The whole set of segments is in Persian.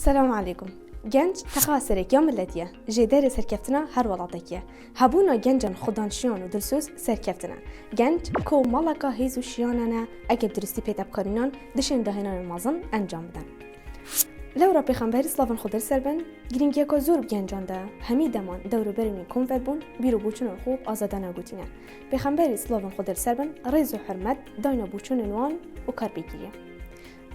السلام عليكم. گنج تخاسرك يا ملتيه جدار سركفتنا هر ولاتكيه هبونا گنجن خدانشيان و دلسوز سركفتنا گنج کو مالکا هیزو شیانانا اگه درستی پیدا بکارینان دشن دهنان مازن انجام بدن. لو را پیغمبر اسلام خودر سربن گرینگیا که زور گنجان ده همی دمان دورو برمی کنفر بون بیرو بوچون خوب آزادانه گوتینه. پیغمبر اسلام خودر سربن ریز و حرمت داینا بوچون نوان و کار بگیریه.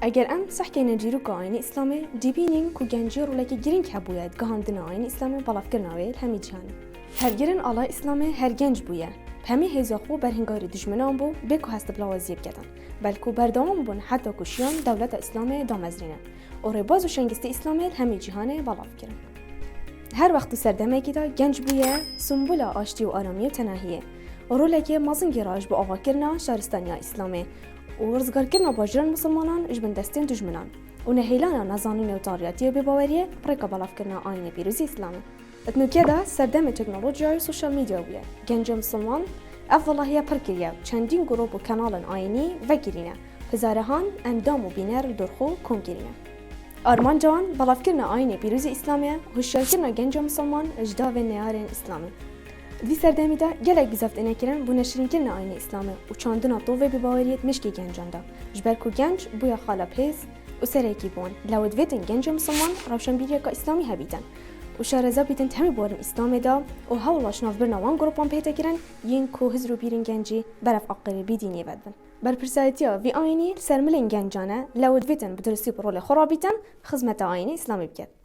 اگر ام صحکه نجیرو که آین اسلامی دیبینین که گنجی رو لکی گرینگ هبوید گهاندن آین اسلامی بالاف کرناویل همی جهانی. هر گرین آلا اسلامی هر گنج بویه. همی هزاخو برهنگاری دشمنان بو بکو هست بلا وزیب کردن. بلکو بردام بون حتی کشیان دولت اسلامی دامزرینه. اور باز و شنگست اسلامی همی جهانی بالاف کردن. هر وقت سردمه کدا گنج بویه سمبولا آشتی و آرامی و تناهیه. اور لکی مازنگی راج با آوا کرنا شهرستانی اسلامی. و رزگار کردن باجران مسلمانان اجبن دستین دشمنان و نهیلانا نزانین و تاریاتی و بباوریه برای بالاف کردن آین پیروزی اسلامی. اتنو کدا سردم تکنولوژی و سوشال میدیا بوده. گنج مسلمان افضلهیه پرکریه چندین گروه و کانال آینی و گرینه. هزارهان اندام و بینر درخو کن گرینه. آرمان جوان بالاف کردن آین پیروزی اسلامی هوشیار کردن گنج مسلمان اجدا و نیارین اسلامی. دی سردمی دا گلک بزافت انکران بو نشرین کردن آین اسلامی و چاندنا طوفه بباوریت مشکی گنجان دا. جبرکو گنج بویا خالا پیز و سرکی بون. لود ویتن گنج مسلمان روشن بیریا که اسلامی هبیدن. و شارزا بیتن تمی بارن اسلامی دا و هاولاش ناف برنوان گروپان پیدا کرن ین کو هزرو بیرن گنجی برف عقیل بیدینی بدن. بر پرسایتیا وی آینی سرملین گنجانه لود ویتن بدرسی برول خرابیتن خدمت آین اسلامی بکرد.